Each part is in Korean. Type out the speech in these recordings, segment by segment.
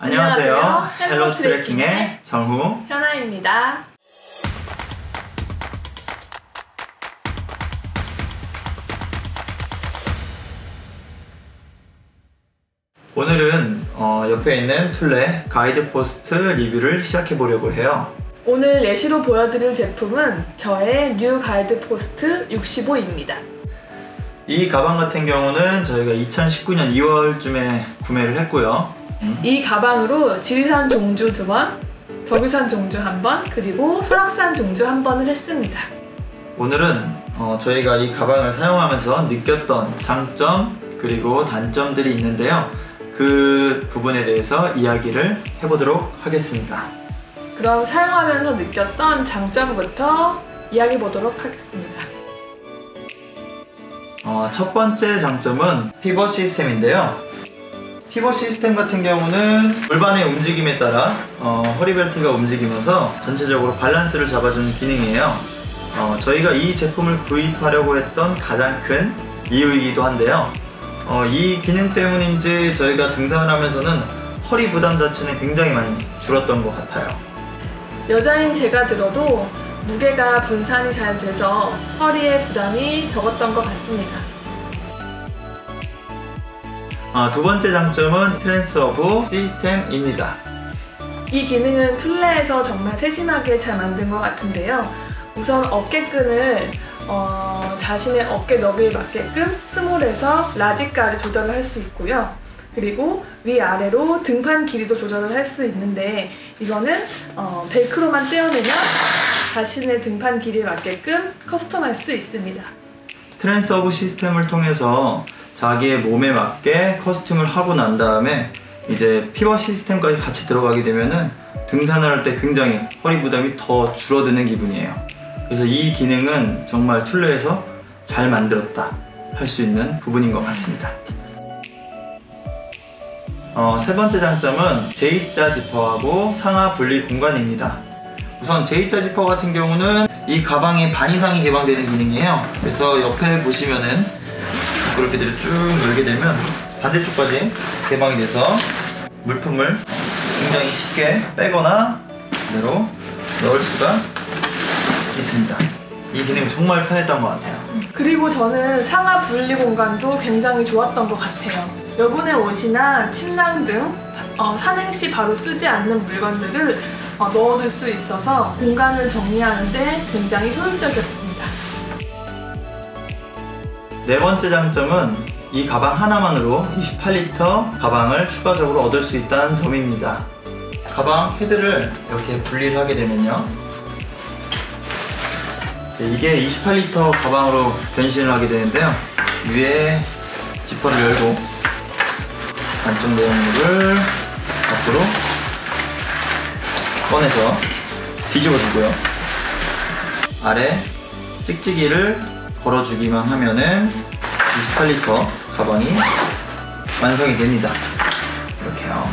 안녕하세요. 헬로 트레킹의 정후, 현아입니다. 오늘은 옆에 있는 툴레 가이드 포스트 리뷰를 시작해 보려고 해요. 오늘 예시로 보여드릴 제품은 저의 뉴 가이드 포스트 65입니다. 이 가방 같은 경우는 저희가 2019년 2월쯤에 구매를 했고요. 이 가방으로 지리산 종주 2번, 덕유산 종주 1번, 그리고 설악산 종주 1번을 했습니다. 오늘은 저희가 이 가방을 사용하면서 느꼈던 장점 그리고 단점들이 있는데요. 그 부분에 대해서 이야기를 해보도록 하겠습니다. 그럼 사용하면서 느꼈던 장점부터 이야기 보도록 하겠습니다. 첫 번째 장점은 피벗 시스템인데요. 피벗 시스템 같은 경우는 골반의 움직임에 따라 허리 벨트가 움직이면서 전체적으로 밸런스를 잡아주는 기능이에요. 저희가 이 제품을 구입하려고 했던 가장 큰 이유이기도 한데요. 이 기능 때문인지 저희가 등산을 하면서는 허리 부담 자체는 굉장히 많이 줄었던 것 같아요. 여자인 제가 들어도 무게가 분산이 잘 돼서 허리에 부담이 적었던 것 같습니다. 두 번째 장점은 트랜스퍼 시스템입니다. 이 기능은 툴레에서 정말 세심하게 잘 만든 것 같은데요. 우선 어깨끈을 자신의 어깨 너비에 맞게끔 스몰에서 라지까지 조절을 할 수 있고요. 그리고 위아래로 등판 길이도 조절을 할 수 있는데 이거는 벨크로만 떼어내면 자신의 등판 길이에 맞게끔 커스텀할 수 있습니다. 트랜스퍼 시스템을 통해서 자기의 몸에 맞게 커스텀을 하고 난 다음에 이제 피벗 시스템까지 같이 들어가게 되면은 등산을 할 때 굉장히 허리 부담이 더 줄어드는 기분이에요. 그래서 이 기능은 정말 툴레에서 잘 만들었다 할 수 있는 부분인 것 같습니다. 세 번째 장점은 J자 지퍼하고 상하 분리 공간입니다. 우선 J자 지퍼 같은 경우는 이 가방의 반 이상이 개방되는 기능이에요. 그래서 옆에 보시면은 그렇게 쭉 열게 되면 반대쪽까지 개방이 돼서 물품을 굉장히 쉽게 빼거나 그대로 넣을 수가 있습니다. 이 기능이 정말 편했던 것 같아요. 그리고 저는 상하 분리 공간도 굉장히 좋았던 것 같아요. 여분의 옷이나 침낭 등 산행 시 바로 쓰지 않는 물건들을 넣어둘 수 있어서 공간을 정리하는 데 굉장히 효율적이었습니다. 네 번째 장점은 이 가방 하나만으로 28리터 가방을 추가적으로 얻을 수 있다는 점입니다. 가방 헤드를 이렇게 분리를 하게 되면요, 이게 28리터 가방으로 변신을 하게 되는데요. 위에 지퍼를 열고 안쪽 내용물을 앞으로 꺼내서 뒤집어 주고요. 아래 찍찍이를 걸어주기만 하면은 28리터 가방이 완성이 됩니다. 이렇게요.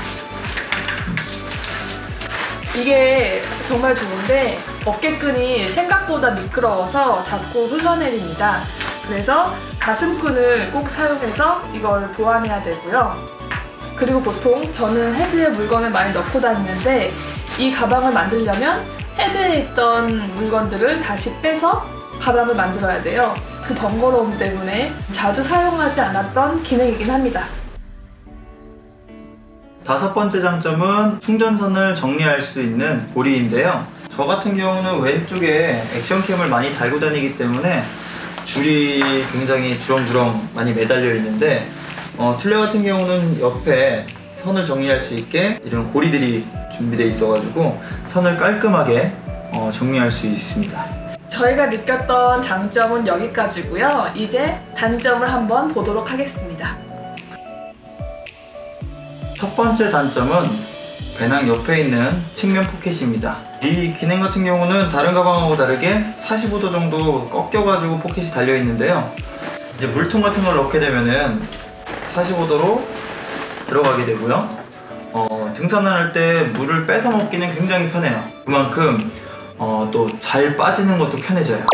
이게 정말 좋은데 어깨끈이 생각보다 미끄러워서 자꾸 흘러내립니다. 그래서 가슴끈을 꼭 사용해서 이걸 보완해야 되고요. 그리고 보통 저는 헤드에 물건을 많이 넣고 다니는데 이 가방을 만들려면 헤드에 있던 물건들을 다시 빼서 가방을 만들어야 돼요. 그 번거로움 때문에 자주 사용하지 않았던 기능이긴 합니다. 다섯 번째 장점은 충전선을 정리할 수 있는 고리인데요. 저 같은 경우는 왼쪽에 액션캠을 많이 달고 다니기 때문에 줄이 굉장히 주렁주렁 많이 매달려 있는데 툴레 같은 경우는 옆에 선을 정리할 수 있게 이런 고리들이 준비되어 있어가지고 선을 깔끔하게 정리할 수 있습니다. 저희가 느꼈던 장점은 여기까지고요. 이제 단점을 한번 보도록 하겠습니다. 첫 번째 단점은 배낭 옆에 있는 측면 포켓입니다. 이 기능 같은 경우는 다른 가방하고 다르게 45도 정도 꺾여가지고 포켓이 달려 있는데요. 이제 물통 같은 걸 넣게 되면은 45도로 들어가게 되고요. 등산을 할 때 물을 뺏어 먹기는 굉장히 편해요. 그만큼 또 잘 빠지는 것도 편해져요.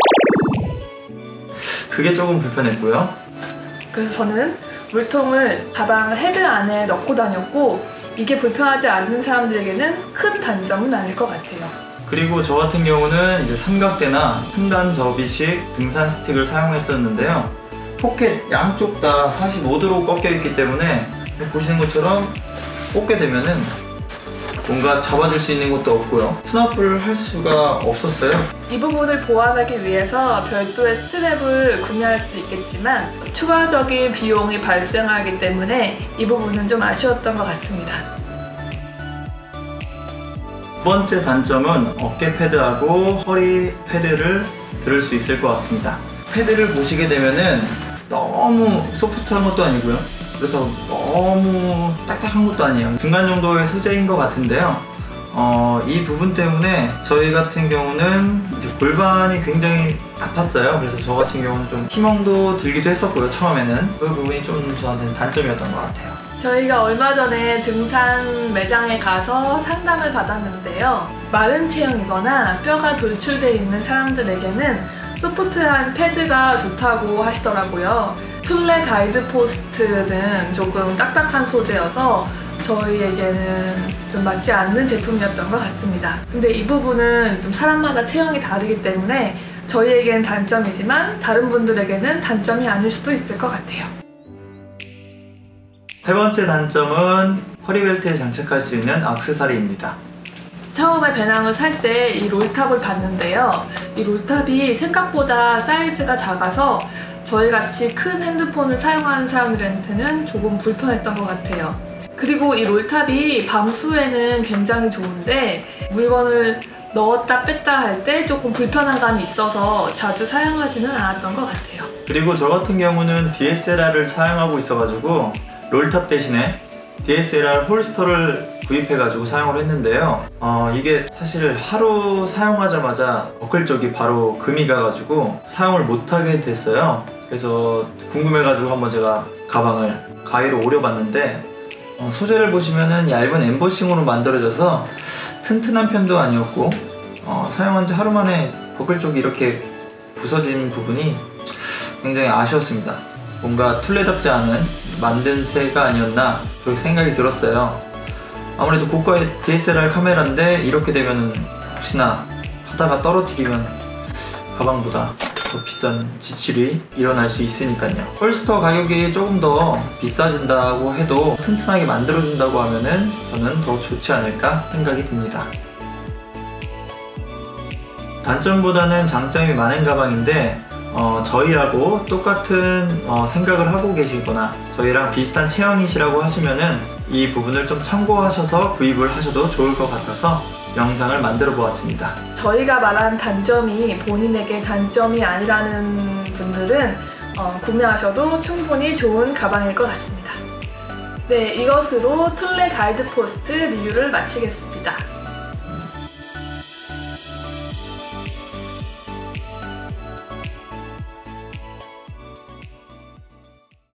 그게 조금 불편했고요. 그래서 저는 물통을 가방 헤드 안에 넣고 다녔고 이게 불편하지 않는 사람들에게는 큰 단점은 아닐 것 같아요. 그리고 저 같은 경우는 이제 삼각대나 상단 접이식 등산 스틱을 사용했었는데요. 포켓 양쪽 다 45도로 꺾여 있기 때문에 보시는 것처럼 꽂게 되면은 뭔가 잡아줄 수 있는 것도 없고요. 스냅을 할 수가 없었어요. 이 부분을 보완하기 위해서 별도의 스트랩을 구매할 수 있겠지만 추가적인 비용이 발생하기 때문에 이 부분은 좀 아쉬웠던 것 같습니다. 두 번째 단점은 어깨 패드하고 허리 패드를 들을 수 있을 것 같습니다. 패드를 보시게 되면은 너무 소프트한 것도 아니고요. 그렇다고 너무 딱딱한 것도 아니에요. 중간 정도의 소재인 것 같은데요. 이 부분 때문에 저희 같은 경우는 이제 골반이 굉장히 아팠어요. 그래서 저 같은 경우는 좀 희망도 들기도 했었고요. 처음에는 그 부분이 좀 저한테는 단점이었던 것 같아요. 저희가 얼마 전에 등산 매장에 가서 상담을 받았는데요. 마른 체형이거나 뼈가 돌출되어 있는 사람들에게는 소프트한 패드가 좋다고 하시더라고요. 툴레 가이드 포스트는 조금 딱딱한 소재여서 저희에게는 좀 맞지 않는 제품이었던 것 같습니다. 근데 이 부분은 좀 사람마다 체형이 다르기 때문에 저희에게는 단점이지만 다른 분들에게는 단점이 아닐 수도 있을 것 같아요. 세 번째 단점은 허리벨트에 장착할 수 있는 액세서리입니다. 처음에 배낭을 살 때 이 롤탑을 봤는데요. 이 롤탑이 생각보다 사이즈가 작아서 저희같이 큰 핸드폰을 사용하는 사람들한테는 조금 불편했던 것 같아요. 그리고 이 롤탑이 방수에는 굉장히 좋은데 물건을 넣었다 뺐다 할 때 조금 불편한 감이 있어서 자주 사용하지는 않았던 것 같아요. 그리고 저 같은 경우는 DSLR을 사용하고 있어가지고 롤탑 대신에 DSLR 홀스터를 구입해가지고 사용을 했는데요. 이게 사실 하루 사용하자마자 버클 쪽이 바로 금이 가가지고 사용을 못하게 됐어요. 그래서 궁금해가지고 한번 제가 가방을 가위로 오려봤는데 소재를 보시면은 얇은 엠보싱으로 만들어져서 튼튼한 편도 아니었고 사용한 지 하루 만에 버클 쪽이 이렇게 부서진 부분이 굉장히 아쉬웠습니다. 뭔가 툴레답지 않은 만든 새가 아니었나 그렇게 생각이 들었어요. 아무래도 고가의 DSLR 카메라인데 이렇게 되면 혹시나 하다가 떨어뜨리면 가방보다 더 비싼 지출이 일어날 수 있으니까요. 홀스터 가격이 조금 더 비싸진다고 해도 튼튼하게 만들어준다고 하면은 저는 더 좋지 않을까 생각이 듭니다. 단점보다는 장점이 많은 가방인데 저희하고 똑같은 생각을 하고 계시거나 저희랑 비슷한 체형이시라고 하시면은 이 부분을 좀 참고하셔서 구입을 하셔도 좋을 것 같아서 영상을 만들어 보았습니다. 저희가 말한 단점이 본인에게 단점이 아니라는 분들은 구매하셔도 충분히 좋은 가방일 것 같습니다. 네, 이것으로 툴레 가이드 포스트 리뷰를 마치겠습니다.